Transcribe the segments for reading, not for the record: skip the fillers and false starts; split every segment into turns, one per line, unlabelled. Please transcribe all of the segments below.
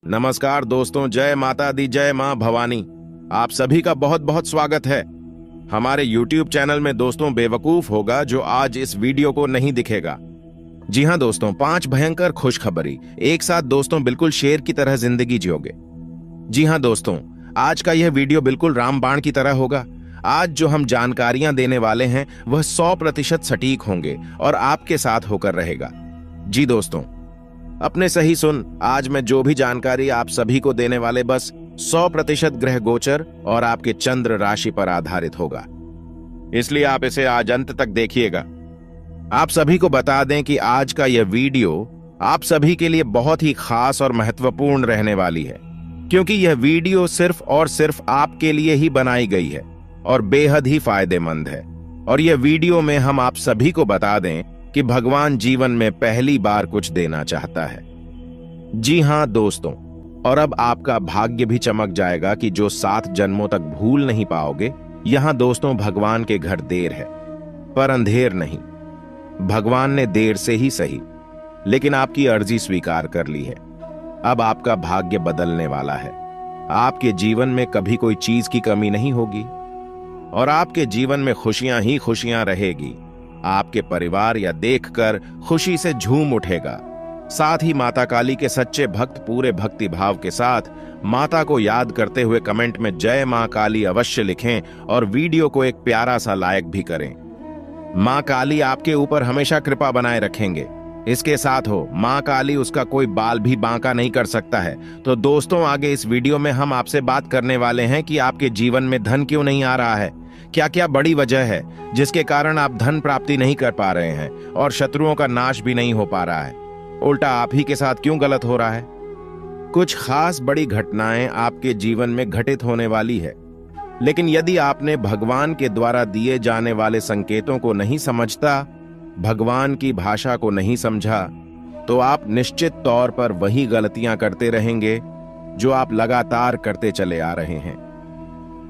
नमस्कार दोस्तों, जय माता दी, जय मां भवानी। आप सभी का बहुत बहुत स्वागत है हमारे YouTube चैनल में। दोस्तों, बेवकूफ होगा जो आज इस वीडियो को नहीं दिखेगा। जी हां दोस्तों, 5 भयंकर खुशखबरी एक साथ दोस्तों, बिल्कुल शेर की तरह जिंदगी जियोगे। जी हां दोस्तों, आज का यह वीडियो बिल्कुल रामबाण की तरह होगा। आज जो हम जानकारियां देने वाले हैं वह 100% सटीक होंगे और आपके साथ होकर रहेगा। जी दोस्तों, अपने सही सुन, आज मैं जो भी जानकारी आप सभी को देने वाले बस 100% ग्रह गोचर और आपके चंद्र राशि पर आधारित होगा, इसलिए आप इसे आज अंत तक देखिएगा। आप सभी को बता दें कि आज का यह वीडियो आप सभी के लिए बहुत ही खास और महत्वपूर्ण रहने वाली है, क्योंकि यह वीडियो सिर्फ और सिर्फ आपके लिए ही बनाई गई है और बेहद ही फायदेमंद है। और यह वीडियो में हम आप सभी को बता दें कि भगवान जीवन में पहली बार कुछ देना चाहता है। जी हां दोस्तों, और अब आपका भाग्य भी चमक जाएगा कि जो 7 जन्मों तक भूल नहीं पाओगे। यहां दोस्तों, भगवान के घर देर है पर अंधेर नहीं। भगवान ने देर से ही सही, लेकिन आपकी अर्जी स्वीकार कर ली है। अब आपका भाग्य बदलने वाला है। आपके जीवन में कभी कोई चीज की कमी नहीं होगी और आपके जीवन में खुशियां ही खुशियां रहेगी। आपके परिवार या देखकर खुशी से झूम उठेगा। साथ ही माता काली के सच्चे भक्त पूरे भक्ति भाव के साथ माता को याद करते हुए कमेंट में जय मां काली अवश्य लिखें और वीडियो को एक प्यारा सा लाइक भी करें। मां काली आपके ऊपर हमेशा कृपा बनाए रखेंगे। इसके साथ हो, मां काली उसका कोई बाल भी बांका नहीं कर सकता है। तो दोस्तों, आगे इस वीडियो में हम आपसे बात करने वाले हैं कि आपके जीवन में धन क्यों नहीं आ रहा है, क्या क्या बड़ी वजह है जिसके कारण आप धन प्राप्ति नहीं कर पा रहे हैं और शत्रुओं का नाश भी नहीं हो पा रहा है। उल्टा आप ही के साथ क्यों गलत हो रहा है। कुछ खास बड़ी घटनाएं आपके जीवन में घटित होने वाली है, लेकिन यदि आपने भगवान के द्वारा दिए जाने वाले संकेतों को नहीं समझता, भगवान की भाषा को नहीं समझा, तो आप निश्चित तौर पर वही गलतियां करते रहेंगे जो आप लगातार करते चले आ रहे हैं।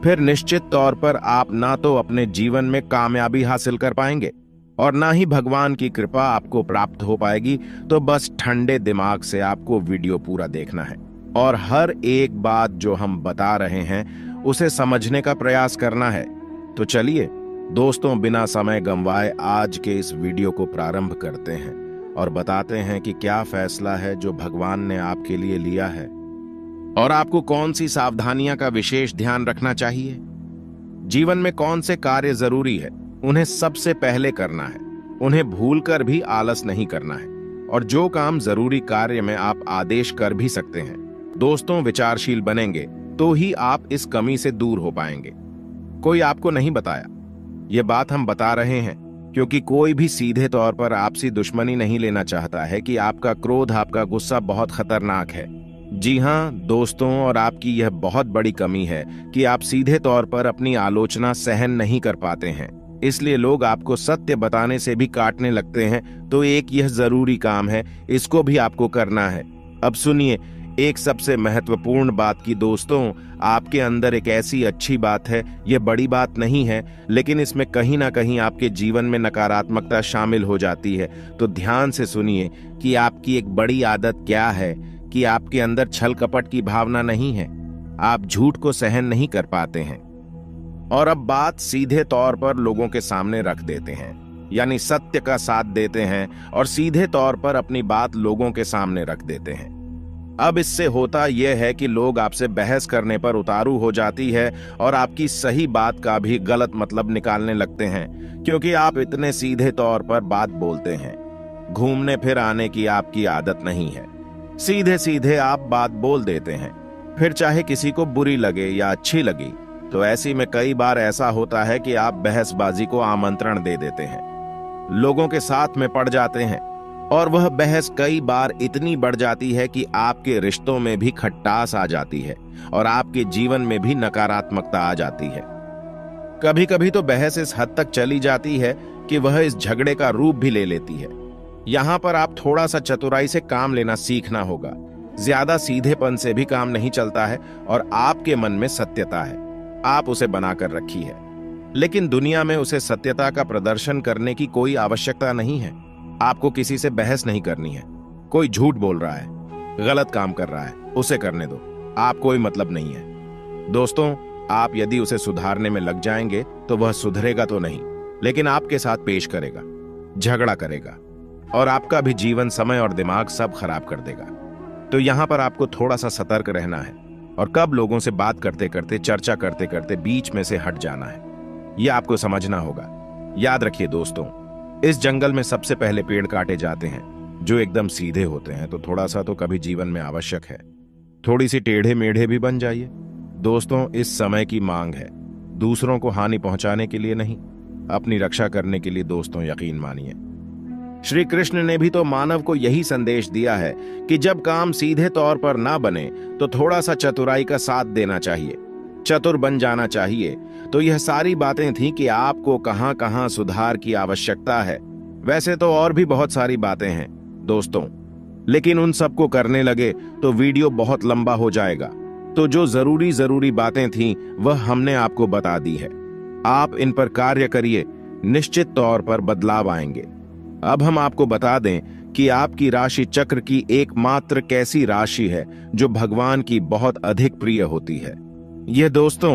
फिर निश्चित तौर पर आप ना तो अपने जीवन में कामयाबी हासिल कर पाएंगे और ना ही भगवान की कृपा आपको प्राप्त हो पाएगी। तो बस ठंडे दिमाग से आपको वीडियो पूरा देखना है और हर एक बात जो हम बता रहे हैं उसे समझने का प्रयास करना है। तो चलिए दोस्तों, बिना समय गंवाए आज के इस वीडियो को प्रारंभ करते हैं और बताते हैं कि क्या फैसला है जो भगवान ने आपके लिए लिया है और आपको कौन सी सावधानियां का विशेष ध्यान रखना चाहिए। जीवन में कौन से कार्य जरूरी है, उन्हें सबसे पहले करना है। उन्हें भूलकर भी आलस नहीं करना है और जो काम जरूरी कार्य में आप आदेश कर भी सकते हैं। दोस्तों, विचारशील बनेंगे तो ही आप इस कमी से दूर हो पाएंगे। कोई आपको नहीं बताया, ये बात हम बता रहे हैं क्योंकि कोई भी सीधे तौर पर आपसी दुश्मनी नहीं लेना चाहता है कि आपका क्रोध, आपका गुस्सा बहुत खतरनाक है। जी हां दोस्तों, और आपकी यह बहुत बड़ी कमी है कि आप सीधे तौर पर अपनी आलोचना सहन नहीं कर पाते हैं, इसलिए लोग आपको सत्य बताने से भी काटने लगते हैं। तो एक यह जरूरी काम है, इसको भी आपको करना है। अब सुनिए, एक सबसे महत्वपूर्ण बात की दोस्तों, आपके अंदर एक ऐसी अच्छी बात है, यह बड़ी बात नहीं है, लेकिन इसमें कहीं ना कहीं आपके जीवन में नकारात्मकता शामिल हो जाती है। तो ध्यान से सुनिए कि आपकी एक बड़ी आदत क्या है कि आपके अंदर छल कपट की भावना नहीं है। आप झूठ को सहन नहीं कर पाते हैं और अब बात सीधे तौर पर लोगों के सामने रख देते हैं, यानी सत्य का साथ देते हैं और सीधे तौर पर अपनी बात लोगों के सामने रख देते हैं। अब इससे होता यह है कि लोग आपसे बहस करने पर उतारू हो जाती है और आपकी सही बात का भी गलत मतलब निकालने लगते हैं, क्योंकि आप इतने सीधे तौर पर बात बोलते हैं। घूमने फिर आने की आपकी आदत नहीं है, सीधे सीधे आप बात बोल देते हैं, फिर चाहे किसी को बुरी लगे या अच्छी लगी। तो ऐसी में कई बार ऐसा होता है कि आप बहसबाजी को आमंत्रण दे देते हैं, लोगों के साथ में पड़ जाते हैं और वह बहस कई बार इतनी बढ़ जाती है कि आपके रिश्तों में भी खटास आ जाती है और आपके जीवन में भी नकारात्मकता आ जाती है। कभी कभी तो बहस इस हद तक चली जाती है कि वह इस झगड़े का रूप भी ले लेती है। यहां पर आप थोड़ा सा चतुराई से काम लेना सीखना होगा। ज्यादा सीधेपन से भी काम नहीं चलता है और आपके मन में सत्यता है, आप उसे बनाकर रखी है, लेकिन दुनिया में उसे सत्यता का प्रदर्शन करने की कोई आवश्यकता नहीं है। आपको किसी से बहस नहीं करनी है। कोई झूठ बोल रहा है, गलत काम कर रहा है, उसे करने दो, आप कोई मतलब नहीं है। दोस्तों, आप यदि उसे सुधारने में लग जाएंगे तो वह सुधरेगा तो नहीं, लेकिन आपके साथ पेश करेगा, झगड़ा करेगा और आपका भी जीवन, समय और दिमाग सब खराब कर देगा। तो यहां पर आपको थोड़ा सा सतर्क रहना है और कब लोगों से बात करते करते, चर्चा करते करते बीच में से हट जाना है, यह आपको समझना होगा। याद रखिए दोस्तों, इस जंगल में सबसे पहले पेड़ काटे जाते हैं जो एकदम सीधे होते हैं, तो थोड़ा सा तो कभी जीवन में आवश्यक है, थोड़ी सी टेढ़े मेढ़े भी बन जाइए। दोस्तों, इस समय की मांग है, दूसरों को हानि पहुंचाने के लिए नहीं, अपनी रक्षा करने के लिए। दोस्तों, यकीन मानिए, श्री कृष्ण ने भी तो मानव को यही संदेश दिया है कि जब काम सीधे तौर पर ना बने तो थोड़ा सा चतुराई का साथ देना चाहिए, चतुर बन जाना चाहिए। तो यह सारी बातें थीं कि आपको कहां कहां सुधार की आवश्यकता है। वैसे तो और भी बहुत सारी बातें हैं दोस्तों, लेकिन उन सबको करने लगे तो वीडियो बहुत लंबा हो जाएगा। तो जो जरूरी बातें थीं वह हमने आपको बता दी है। आप इन पर कार्य करिए, निश्चित तौर पर बदलाव आएंगे। अब हम आपको बता दें कि आपकी राशि चक्र की एकमात्र कैसी राशि है जो भगवान की बहुत अधिक प्रिय होती है। यह दोस्तों,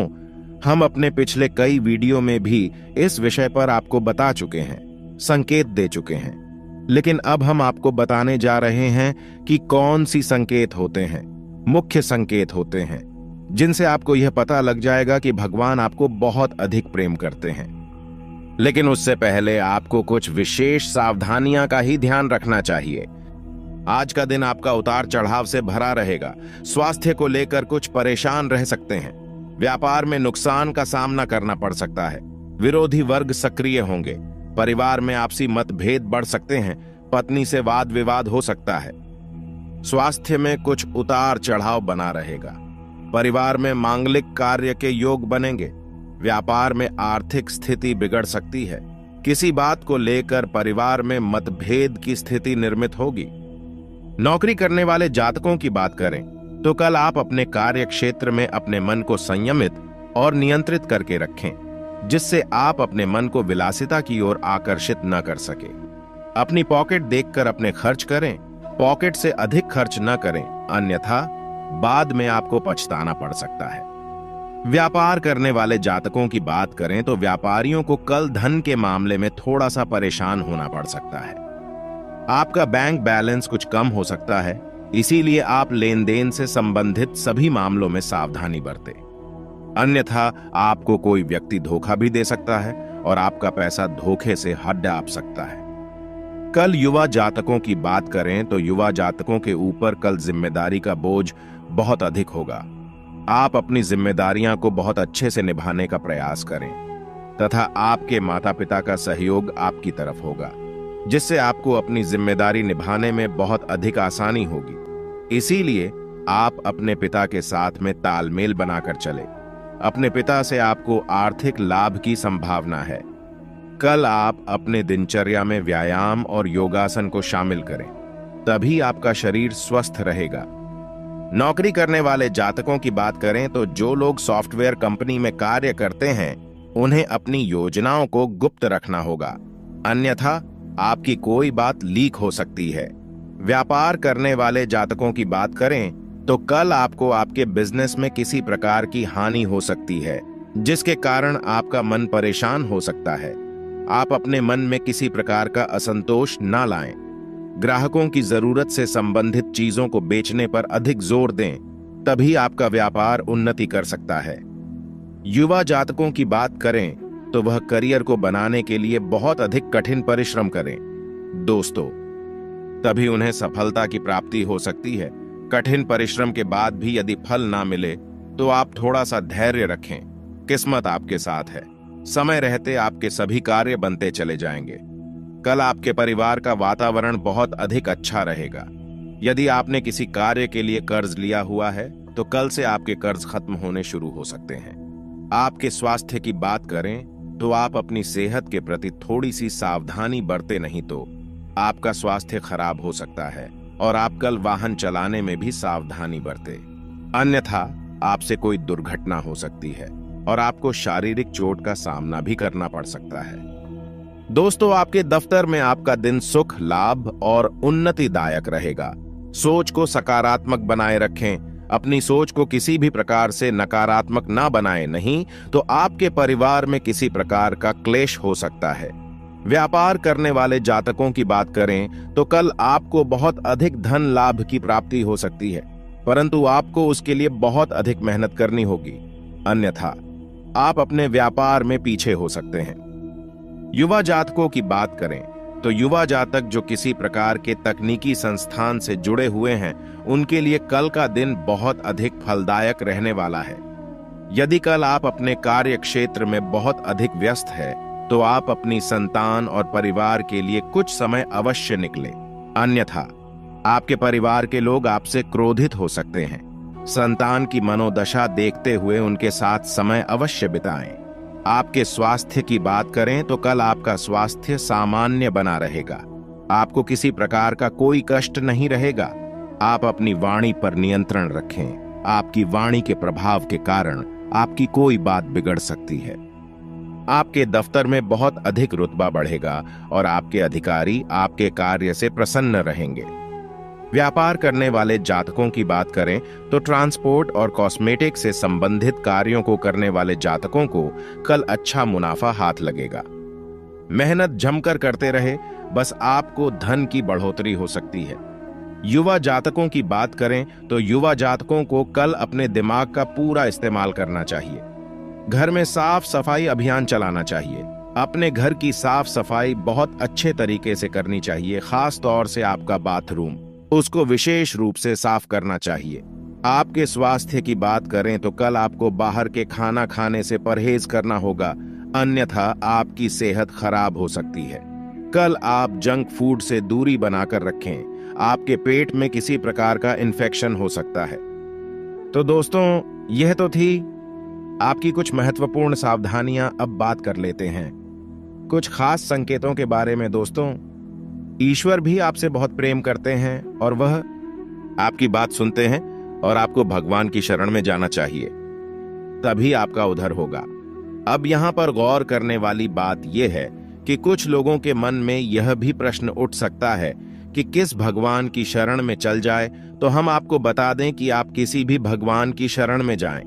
हम अपने पिछले कई वीडियो में भी इस विषय पर आपको बता चुके हैं, संकेत दे चुके हैं, लेकिन अब हम आपको बताने जा रहे हैं कि कौन सी संकेत होते हैं, मुख्य संकेत होते हैं, जिनसे आपको यह पता लग जाएगा कि भगवान आपको बहुत अधिक प्रेम करते हैं। लेकिन उससे पहले आपको कुछ विशेष सावधानियां का ही ध्यान रखना चाहिए। आज का दिन आपका उतार चढ़ाव से भरा रहेगा। स्वास्थ्य को लेकर कुछ परेशान रह सकते हैं, व्यापार में नुकसान का सामना करना पड़ सकता है, विरोधी वर्ग सक्रिय होंगे, परिवार में आपसी मतभेद बढ़ सकते हैं, पत्नी से वाद विवाद हो सकता है, स्वास्थ्य में कुछ उतार चढ़ाव बना रहेगा, परिवार में मांगलिक कार्य के योग बनेंगे, व्यापार में आर्थिक स्थिति बिगड़ सकती है, किसी बात को लेकर परिवार में मतभेद की स्थिति निर्मित होगी। नौकरी करने वाले जातकों की बात करें तो कल आप अपने कार्य क्षेत्र में अपने मन को संयमित और नियंत्रित करके रखें, जिससे आप अपने मन को विलासिता की ओर आकर्षित न कर सके। अपनी पॉकेट देखकर अपने खर्च करें, पॉकेट से अधिक खर्च न करें, अन्यथा बाद में आपको पछताना पड़ सकता है। व्यापार करने वाले जातकों की बात करें तो व्यापारियों को कल धन के मामले में थोड़ा सा परेशान होना पड़ सकता है। आपका बैंक बैलेंस कुछ कम हो सकता है, इसीलिए आप लेन देन से संबंधित सभी मामलों में सावधानी बरतें, अन्यथा आपको कोई व्यक्ति धोखा भी दे सकता है और आपका पैसा धोखे से हड़प सकता है। कल युवा जातकों की बात करें तो युवा जातकों के ऊपर कल जिम्मेदारी का बोझ बहुत अधिक होगा। आप अपनी जिम्मेदारियां को बहुत अच्छे से निभाने का प्रयास करें तथा आपके माता पिता का सहयोग आपकी तरफ होगा, जिससे आपको अपनी जिम्मेदारी निभाने में बहुत अधिक आसानी होगी। इसीलिए आप अपने पिता के साथ में तालमेल बनाकर चले। अपने पिता से आपको आर्थिक लाभ की संभावना है। कल आप अपने दिनचर्या में व्यायाम और योगासन को शामिल करें, तभी आपका शरीर स्वस्थ रहेगा। नौकरी करने वाले जातकों की बात करें तो जो लोग सॉफ्टवेयर कंपनी में कार्य करते हैं उन्हें अपनी योजनाओं को गुप्त रखना होगा, अन्यथा आपकी कोई बात लीक हो सकती है। व्यापार करने वाले जातकों की बात करें तो कल आपको आपके बिजनेस में किसी प्रकार की हानि हो सकती है, जिसके कारण आपका मन परेशान हो सकता है। आप अपने मन में किसी प्रकार का असंतोष ना लाएं। ग्राहकों की जरूरत से संबंधित चीजों को बेचने पर अधिक जोर दें, तभी आपका व्यापार उन्नति कर सकता है। युवा जातकों की बात करें तो वह करियर को बनाने के लिए बहुत अधिक कठिन परिश्रम करें दोस्तों, तभी उन्हें सफलता की प्राप्ति हो सकती है। कठिन परिश्रम के बाद भी यदि फल ना मिले तो आप थोड़ा सा धैर्य रखें, किस्मत आपके साथ है। समय रहते आपके सभी कार्य बनते चले जाएंगे। कल आपके परिवार का वातावरण बहुत अधिक अच्छा रहेगा। यदि आपने किसी कार्य के लिए कर्ज लिया हुआ है तो कल से आपके कर्ज खत्म होने शुरू हो सकते हैं। आपके स्वास्थ्य की बात करें तो आप अपनी सेहत के प्रति थोड़ी सी सावधानी बरते, नहीं तो आपका स्वास्थ्य खराब हो सकता है और आप कल वाहन चलाने में भी सावधानी बरते, अन्यथा आपसे कोई दुर्घटना हो सकती है और आपको शारीरिक चोट का सामना भी करना पड़ सकता है। दोस्तों, आपके दफ्तर में आपका दिन सुख, लाभ और उन्नतिदायक रहेगा। सोच को सकारात्मक बनाए रखें। अपनी सोच को किसी भी प्रकार से नकारात्मक ना बनाए, नहीं तो आपके परिवार में किसी प्रकार का क्लेश हो सकता है। व्यापार करने वाले जातकों की बात करें तो कल आपको बहुत अधिक धन लाभ की प्राप्ति हो सकती है, परंतु आपको उसके लिए बहुत अधिक मेहनत करनी होगी, अन्यथा आप अपने व्यापार में पीछे हो सकते हैं। युवा जातकों की बात करें तो युवा जातक जो किसी प्रकार के तकनीकी संस्थान से जुड़े हुए हैं, उनके लिए कल का दिन बहुत अधिक फलदायक रहने वाला है। यदि कल आप अपने कार्य क्षेत्र में बहुत अधिक व्यस्त है तो आप अपनी संतान और परिवार के लिए कुछ समय अवश्य निकलें, अन्यथा आपके परिवार के लोग आपसे क्रोधित हो सकते हैं। संतान की मनोदशा देखते हुए उनके साथ समय अवश्य बिताएं। आपके स्वास्थ्य की बात करें तो कल आपका स्वास्थ्य सामान्य बना रहेगा, आपको किसी प्रकार का कोई कष्ट नहीं रहेगा। आप अपनी वाणी पर नियंत्रण रखें, आपकी वाणी के प्रभाव के कारण आपकी कोई बात बिगड़ सकती है। आपके दफ्तर में बहुत अधिक रुतबा बढ़ेगा और आपके अधिकारी आपके कार्य से प्रसन्न रहेंगे। व्यापार करने वाले जातकों की बात करें तो ट्रांसपोर्ट और कॉस्मेटिक से संबंधित कार्यों को करने वाले जातकों को कल अच्छा मुनाफा हाथ लगेगा। मेहनत जमकर करते रहे, बस आपको धन की बढ़ोतरी हो सकती है। युवा जातकों की बात करें तो युवा जातकों को कल अपने दिमाग का पूरा इस्तेमाल करना चाहिए। घर में साफ सफाई अभियान चलाना चाहिए। अपने घर की साफ सफाई बहुत अच्छे तरीके से करनी चाहिए, खास तौर से आपका बाथरूम, उसको विशेष रूप से साफ करना चाहिए। आपके स्वास्थ्य की बात करें तो कल आपको बाहर के खाना खाने से परहेज करना होगा, अन्यथा आपकी सेहत खराब हो सकती है। कल आप जंक फूड से दूरी बनाकर रखें, आपके पेट में किसी प्रकार का इन्फेक्शन हो सकता है। तो दोस्तों, यह तो थी आपकी कुछ महत्वपूर्ण सावधानियां। अब बात कर लेते हैं कुछ खास संकेतों के बारे में। दोस्तों, ईश्वर भी आपसे बहुत प्रेम करते हैं और वह आपकी बात सुनते हैं और आपको भगवान की शरण में जाना चाहिए, तभी आपका उद्धार होगा। अब यहां पर गौर करने वाली बात यह है कि कुछ लोगों के मन में यह भी प्रश्न उठ सकता है कि किस भगवान की शरण में चल जाए। तो हम आपको बता दें कि आप किसी भी भगवान की शरण में जाएं,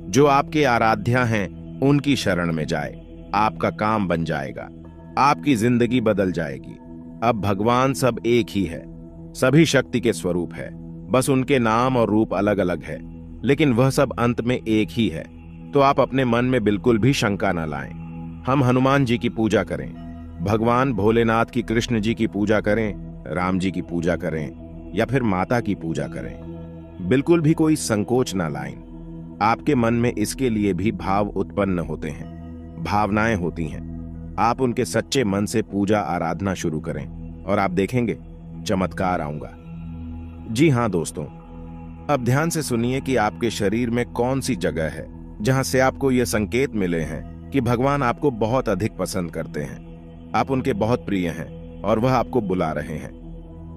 जो आपके आराध्या हैं उनकी शरण में जाए। आपका काम बन जाएगा, आपकी जिंदगी बदल जाएगी। अब भगवान सब एक ही है, सभी शक्ति के स्वरूप है, बस उनके नाम और रूप अलग अलग है, लेकिन वह सब अंत में एक ही है। तो आप अपने मन में बिल्कुल भी शंका न लाएं। हम हनुमान जी की पूजा करें, भगवान भोलेनाथ की, कृष्ण जी की पूजा करें, राम जी की पूजा करें या फिर माता की पूजा करें, बिल्कुल भी कोई संकोच ना लाएं। आपके मन में इसके लिए भी भाव उत्पन्न होते हैं, भावनाएं होती हैं। आप उनके सच्चे मन से पूजा आराधना शुरू करें और आप देखेंगे चमत्कार आऊंगा। जी हां दोस्तों, अब ध्यान से सुनिए कि आपके शरीर में कौन सी जगह है जहां से आपको यह संकेत मिले हैं कि भगवान आपको बहुत अधिक पसंद करते हैं, आप उनके बहुत प्रिय हैं और वह आपको बुला रहे हैं,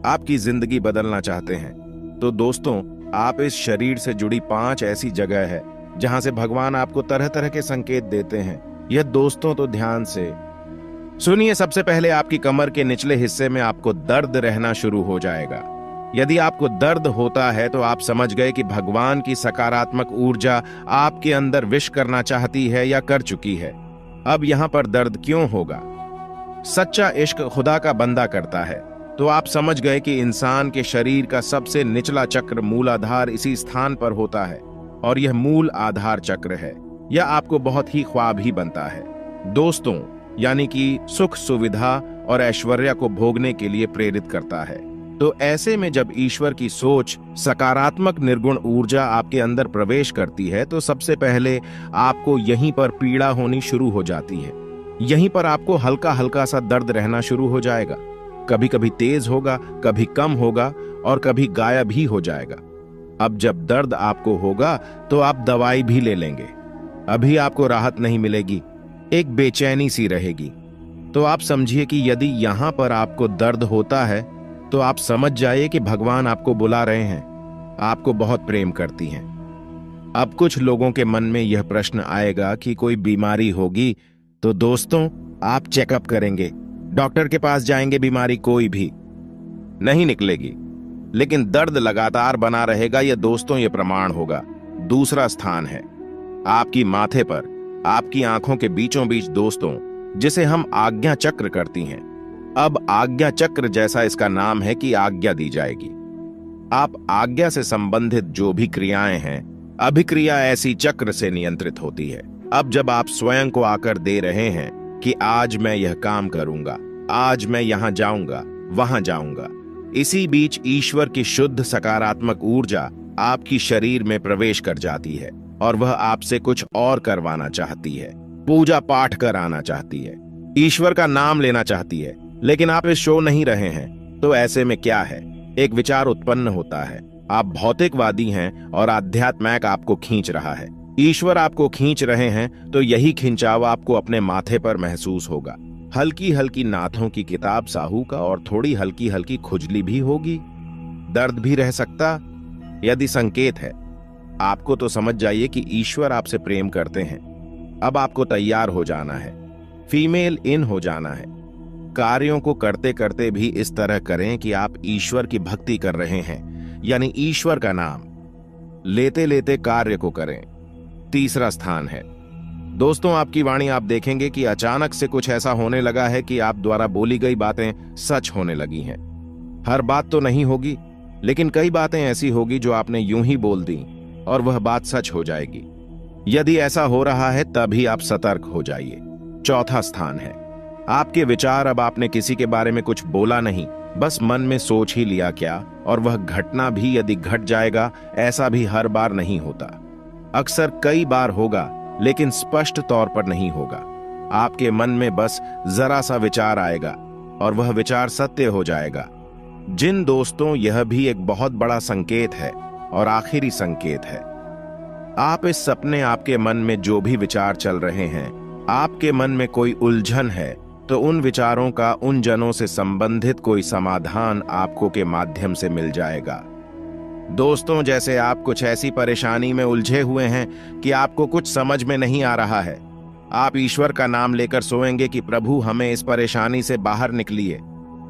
आपकी जिंदगी बदलना चाहते हैं। तो दोस्तों, आप इस शरीर से जुड़ी 5 ऐसी जगह है जहां से भगवान आपको तरह तरह के संकेत देते हैं। यह दोस्तों तो ध्यान से सुनिए। सबसे पहले आपकी कमर के निचले हिस्से में आपको दर्द रहना शुरू हो जाएगा। यदि आपको दर्द होता है तो आप समझ गए कि भगवान की सकारात्मक ऊर्जा आपके अंदर विश करना चाहती है या कर चुकी है। अब यहां पर दर्द क्यों होगा? सच्चा इश्क खुदा का बंदा करता है। तो आप समझ गए कि इंसान के शरीर का सबसे निचला चक्र मूलाधार इसी स्थान पर होता है और यह मूल आधार चक्र है। यह आपको बहुत ही ख्वाब ही बनता है दोस्तों, यानी कि सुख सुविधा और ऐश्वर्य को भोगने के लिए प्रेरित करता है। तो ऐसे में जब ईश्वर की सोच, सकारात्मक निर्गुण ऊर्जा आपके अंदर प्रवेश करती है तो सबसे पहले आपको यहीं पर पीड़ा होनी शुरू हो जाती है। यहीं पर आपको हल्का हल्का सा दर्द रहना शुरू हो जाएगा। कभी कभी तेज होगा, कभी कम होगा और कभी गायब ही हो जाएगा। अब जब दर्द आपको होगा तो आप दवाई भी ले लेंगे, अभी आपको राहत नहीं मिलेगी, एक बेचैनी सी रहेगी। तो आप समझिए कि यदि यहां पर आपको दर्द होता है तो आप समझ जाइए कि भगवान आपको बुला रहे हैं, आपको बहुत प्रेम करती हैं। अब कुछ लोगों के मन में यह प्रश्न आएगा कि कोई बीमारी होगी। तो दोस्तों, आप चेकअप करेंगे, डॉक्टर के पास जाएंगे, बीमारी कोई भी नहीं निकलेगी। लेकिन दर्द लगातार बना रहेगा। यह दोस्तों ये प्रमाण होगा। दूसरा स्थान है आपकी माथे पर, आपकी आंखों के बीचों बीच दोस्तों, जिसे हम आज्ञा चक्र करती हैं। अब आज्ञा चक्र जैसा इसका नाम है कि आज्ञा दी जाएगी। आप आज्ञा से संबंधित जो भी क्रियाएं हैं, अभिक्रिया ऐसी चक्र से नियंत्रित होती है। अब जब आप स्वयं को आकर दे रहे हैं कि आज मैं यह काम करूंगा, आज मैं यहां जाऊंगा, वहां जाऊंगा, इसी बीच ईश्वर की शुद्ध सकारात्मक ऊर्जा आपकी शरीर में प्रवेश कर जाती है और वह आपसे कुछ और करवाना चाहती है। पूजा पाठ कराना चाहती है, ईश्वर का नाम लेना चाहती है, लेकिन आप इस शो नहीं रहे हैं। तो ऐसे में क्या है, एक विचार उत्पन्न होता है। आप भौतिकवादी हैं और आध्यात्मिक आपको खींच रहा है, ईश्वर आपको खींच रहे हैं। तो यही खिंचाव आपको अपने माथे पर महसूस होगा। हल्की हल्की नाथों की किताब साहू का और थोड़ी हल्की हल्की खुजली भी होगी। दर्द भी रह सकता। यदि संकेत है आपको, तो समझ जाइए कि ईश्वर आपसे प्रेम करते हैं। अब आपको तैयार हो जाना है, फीमेल इन हो जाना है। कार्यों को करते करते भी इस तरह करें कि आप ईश्वर की भक्ति कर रहे हैं, यानी ईश्वर का नाम लेते लेते कार्य को करें। तीसरा स्थान है दोस्तों आपकी वाणी। आप देखेंगे कि अचानक से कुछ ऐसा होने लगा है कि आप द्वारा बोली गई बातें सच होने लगी हैं। हर बात तो नहीं होगी, लेकिन कई बातें ऐसी होगी जो आपने यूं ही बोल दी और वह बात सच हो जाएगी। यदि ऐसा हो रहा है तभी आप सतर्क हो जाइए। चौथा स्थान है आपके विचार। अब आपने किसी के बारे में कुछ बोला नहीं, बस मन में सोच ही लिया क्या, और वह घटना भी यदि घट जाएगा, ऐसा भी हर बार नहीं होता। अक्सर कई बार होगा, लेकिन स्पष्ट तौर पर नहीं होगा। आपके मन में बस जरा सा विचार आएगा और वह विचार सत्य हो जाएगा। जिन दोस्तों, यह भी एक बहुत बड़ा संकेत है और आखिरी संकेत है। आप इस सपने, आपके मन में जो भी विचार चल रहे हैं, आपके मन में कोई उलझन है, तो उन विचारों का उन जनों से संबंधित कोई समाधान आपको के माध्यम से मिल जाएगा। दोस्तों, जैसे आप कुछ ऐसी परेशानी में उलझे हुए हैं कि आपको कुछ समझ में नहीं आ रहा है, आप ईश्वर का नाम लेकर सोएंगे कि प्रभु हमें इस परेशानी से बाहर निकलिए,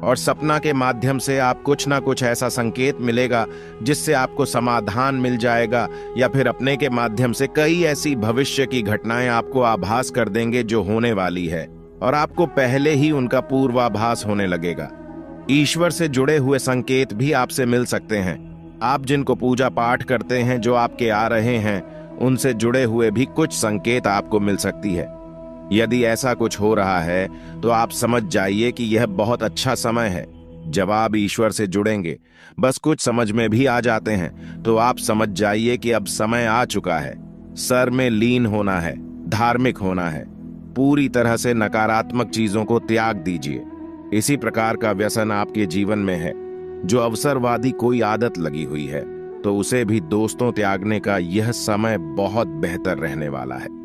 और सपना के माध्यम से आप कुछ ना कुछ ऐसा संकेत मिलेगा जिससे आपको समाधान मिल जाएगा, या फिर अपने के माध्यम से कई ऐसी भविष्य की घटनाएं आपको आभास कर देंगे जो होने वाली है, और आपको पहले ही उनका पूर्वाभास होने लगेगा। ईश्वर से जुड़े हुए संकेत भी आपसे मिल सकते हैं। आप जिनको पूजा पाठ करते हैं, जो आपके आ रहे हैं, उनसे जुड़े हुए भी कुछ संकेत आपको मिल सकती है। यदि ऐसा कुछ हो रहा है तो आप समझ जाइए कि यह बहुत अच्छा समय है। जब आप ईश्वर से जुड़ेंगे, बस कुछ समझ में भी आ जाते हैं, तो आप समझ जाइए कि अब समय आ चुका है। सर में लीन होना है, धार्मिक होना है, पूरी तरह से नकारात्मक चीजों को त्याग दीजिए। इसी प्रकार का व्यसन आपके जीवन में है, जो अवसरवादी कोई आदत लगी हुई है, तो उसे भी दोस्तों त्यागने का यह समय बहुत बेहतर रहने वाला है।